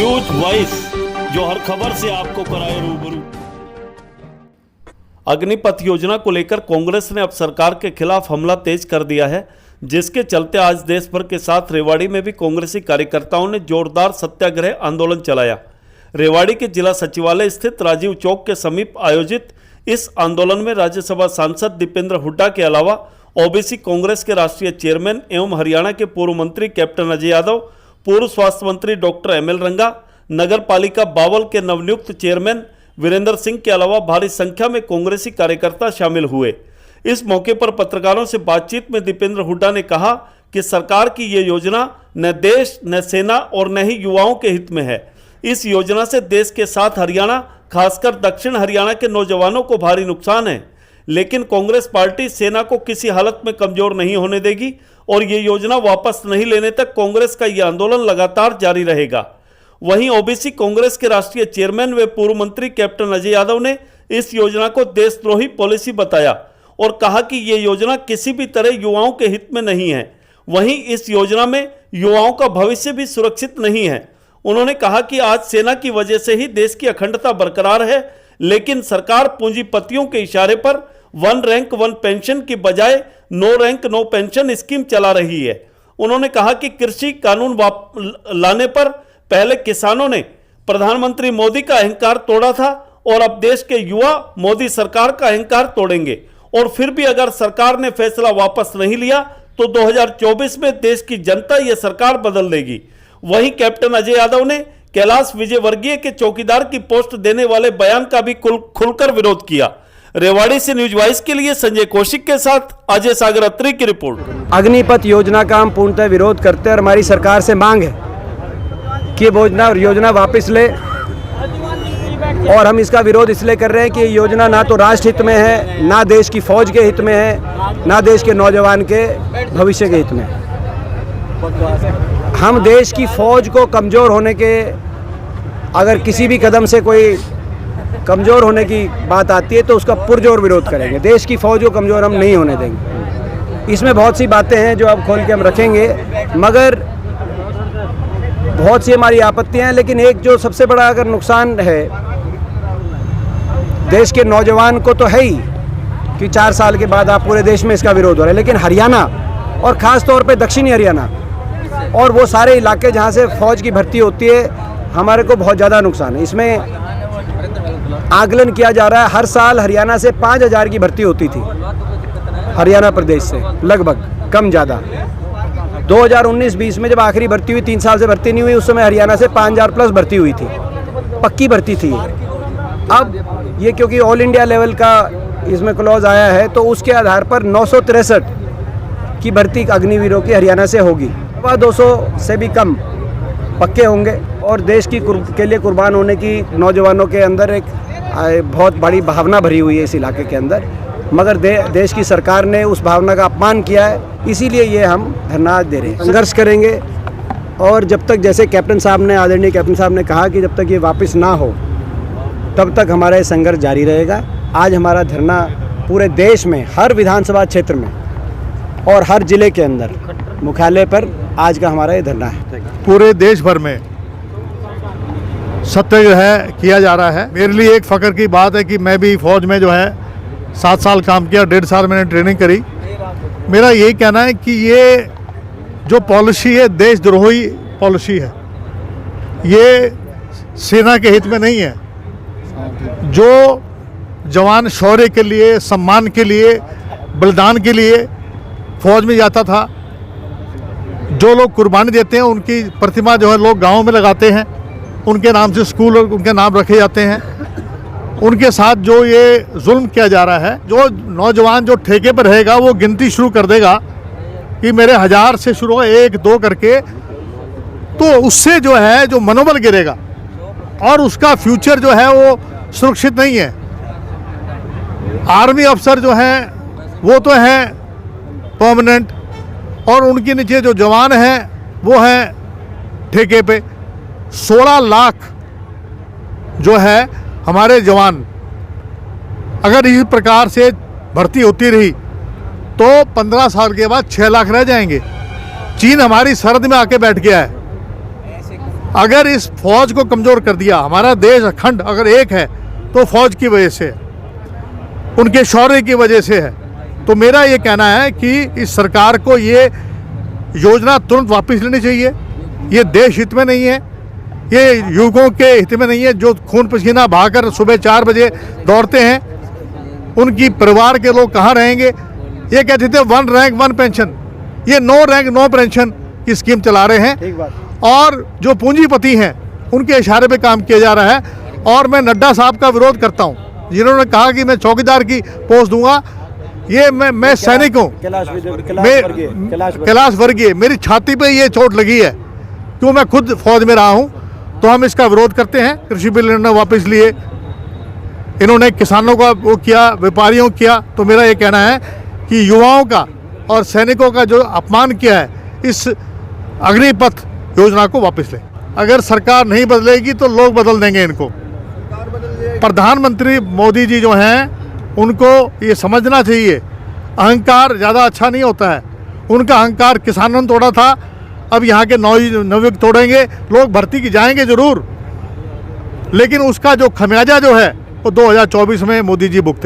News voice, जो हर खबर से आपको कराए रूबरू। अग्निपथ योजना को लेकर कांग्रेस ने अब सरकार के खिलाफ हमला तेज कर दिया है, जिसके चलते आज देश भर के साथ रेवाड़ी में भी कांग्रेसी कार्यकर्ताओं ने जोरदार सत्याग्रह आंदोलन चलाया। रेवाड़ी के जिला सचिवालय स्थित राजीव चौक के समीप आयोजित इस आंदोलन में राज्यसभा सांसद दीपेंद्र हुड्डा के अलावा ओबीसी कांग्रेस के राष्ट्रीय चेयरमैन एवं हरियाणा के पूर्व मंत्री कैप्टन अजय यादव, पूर्व स्वास्थ्य मंत्री डॉक्टर एमएल रंगा, नगर पालिका बावल के नवनियुक्त चेयरमैन वीरेंद्र सिंह के अलावा भारी संख्या में कांग्रेसी कार्यकर्ता शामिल हुए। इस मौके पर पत्रकारों से बातचीत में दीपेंद्र हुड्डा ने कहा कि सरकार की ये योजना न देश, न सेना और न ही युवाओं के हित में है। इस योजना से देश के साथ हरियाणा, खासकर दक्षिण हरियाणा के नौजवानों को भारी नुकसान है, लेकिन कांग्रेस पार्टी सेना को किसी हालत में कमजोर नहीं होने देगी और ये योजना वापस नहीं लेने तक कांग्रेस का ये आंदोलन लगातार जारी रहेगा। वहीं ओबीसी कांग्रेस के राष्ट्रीय चेयरमैन व पूर्व मंत्री कैप्टन अजय यादव ने इस योजना को देशद्रोही पॉलिसी बताया और कहा कि ये योजना किसी भी तरह युवाओं के हित में नहीं है। वहीं इस योजना में युवाओं का भविष्य भी सुरक्षित नहीं है। उन्होंने कहा कि आज सेना की वजह से ही देश की अखंडता बरकरार है, लेकिन सरकार पूंजीपतियों के इशारे पर वन रैंक वन पेंशन की बजाय no rank no pension scheme चला रही है। उन्होंने कहा कि कृषि कानून लाने पर पहले किसानों ने प्रधानमंत्री मोदी का अहंकार तोड़ा था और अब देश के युवा मोदी सरकार का अहंकार तोड़ेंगे और फिर भी अगर सरकार ने फैसला वापस नहीं लिया तो 2024 में देश की जनता ये सरकार बदल देगी। वहीं कैप्टन अजय यादव ने कैलाश विजयवर्गीय के चौकीदार की पोस्ट देने वाले बयान का भी खुलकर विरोध किया। रेवाड़ी से न्यूज वॉइस के लिए संजय कौशिक के साथ अजय सागर अत्री की रिपोर्ट। अग्निपथ योजना का हम पूर्णतः विरोध करते हैं और हमारी सरकार से मांग है कि योजना वापस ले। और हम इसका विरोध इसलिए कर रहे हैं कि ये योजना ना तो राष्ट्र हित में है, ना देश की फौज के हित में है, ना देश के नौजवान के भविष्य के हित में है। हम देश की फौज को कमज़ोर होने के, अगर किसी भी कदम से कोई कमज़ोर होने की बात आती है तो उसका पुरजोर विरोध करेंगे। देश की फौज को कमज़ोर हम नहीं होने देंगे। इसमें बहुत सी बातें हैं जो अब खोल के हम रखेंगे, मगर बहुत सी हमारी आपत्तियां हैं। लेकिन एक जो सबसे बड़ा अगर नुकसान है देश के नौजवान को तो है ही कि 4 साल के बाद आप पूरे देश में इसका विरोध हो रहा है, लेकिन हरियाणा और ख़ास तौर पे दक्षिणी हरियाणा और वो सारे इलाके जहाँ से फ़ौज की भर्ती होती है, हमारे को बहुत ज़्यादा नुकसान है। इसमें आकलन किया जा रहा है हर साल हरियाणा से 5000 की भर्ती होती थी, हरियाणा प्रदेश से लगभग, कम ज़्यादा। 2019-20 में जब आखिरी भर्ती हुई, 3 साल से भर्ती नहीं हुई, उस समय हरियाणा से 5000 प्लस भर्ती हुई थी, पक्की भर्ती थी। अब ये क्योंकि ऑल इंडिया लेवल का इसमें क्लॉज आया है तो उसके आधार पर 963 की भर्ती अग्निवीरों की हरियाणा से होगी। 200 से भी कम पक्के होंगे और देश की के लिए कुर्बान होने की नौजवानों के अंदर एक बहुत बड़ी भावना भरी हुई है इस इलाके के अंदर, मगर देश की सरकार ने उस भावना का अपमान किया है, इसीलिए ये हम धरना दे रहे हैं। संघर्ष करेंगे और जब तक, जैसे कैप्टन साहब ने, आदरणीय कैप्टन साहब ने कहा कि जब तक ये वापस ना हो तब तक हमारा ये संघर्ष जारी रहेगा। आज हमारा धरना पूरे देश में हर विधानसभा क्षेत्र में और हर जिले के अंदर मुख्यालय पर आज का हमारा ये धरना है। पूरे देश भर में सत्याग्रह किया जा रहा है। मेरे लिए एक फ़ख्र की बात है कि मैं भी फौज में जो है 7 साल काम किया, 1.5 साल मैंने ट्रेनिंग करी। मेरा यही कहना है कि ये जो पॉलिसी है देशद्रोही पॉलिसी है, ये सेना के हित में नहीं है। जो जवान शौर्य के लिए, सम्मान के लिए, बलिदान के लिए फौज में जाता था, जो लोग कुर्बानी देते हैं उनकी प्रतिमा जो है लोग गाँव में लगाते हैं, उनके नाम से स्कूल और उनके नाम रखे जाते हैं। उनके साथ जो ये जुल्म किया जा रहा है, जो नौजवान जो ठेके पर रहेगा वो गिनती शुरू कर देगा कि मेरे 1000 से शुरू होगा 1-2 करके, तो उससे जो है जो मनोबल गिरेगा और उसका फ्यूचर जो है वो सुरक्षित नहीं है। आर्मी अफसर जो हैं वो तो हैं परमानेंट और उनके नीचे जो जवान हैं वो हैं ठेके पे। 16 लाख जो है हमारे जवान, अगर इस प्रकार से भर्ती होती रही तो 15 साल के बाद 6 लाख रह जाएंगे। चीन हमारी सरहद में आके बैठ गया है। अगर इस फौज को कमज़ोर कर दिया, हमारा देश अखंड अगर एक है तो फौज की वजह से है, उनके शौर्य की वजह से है। तो मेरा ये कहना है कि इस सरकार को ये योजना तुरंत वापस लेनी चाहिए। ये देश हित में नहीं है, ये युवकों के हित में नहीं है जो खून पसीना बहाकर सुबह 4 बजे दौड़ते हैं। उनकी परिवार के लोग कहाँ रहेंगे? ये कहते थे 1 रैंक 1 पेंशन, ये 9 रैंक 9 पेंशन की स्कीम चला रहे हैं और जो पूंजीपति हैं उनके इशारे पे काम किया जा रहा है। और मैं नड्डा साहब का विरोध करता हूँ जिन्होंने कहा कि मैं चौकीदार की पोस्ट दूंगा। ये मैं सैनिक हूँ, कैलाश वर्गीय, मेरी छाती पे ये चोट लगी है क्यों, मैं खुद फौज में रहा हूँ। तो हम इसका विरोध करते हैं। कृषि बिल इन्होंने वापस लिए, इन्होंने किसानों का वो किया, व्यापारियों को किया। तो मेरा ये कहना है कि युवाओं का और सैनिकों का जो अपमान किया है, इस अग्निपथ योजना को वापस लें। अगर सरकार नहीं बदलेगी तो लोग बदल देंगे इनको। प्रधानमंत्री मोदी जी जो हैं उनको ये समझना चाहिए, अहंकार ज़्यादा अच्छा नहीं होता है। उनका अहंकार किसानों ने तोड़ा था, अब यहाँ के नवयुवक तोड़ेंगे। लोग भर्ती की जाएंगे ज़रूर, लेकिन उसका जो खमियाजा जो है वो 2024 में मोदी जी भुगते।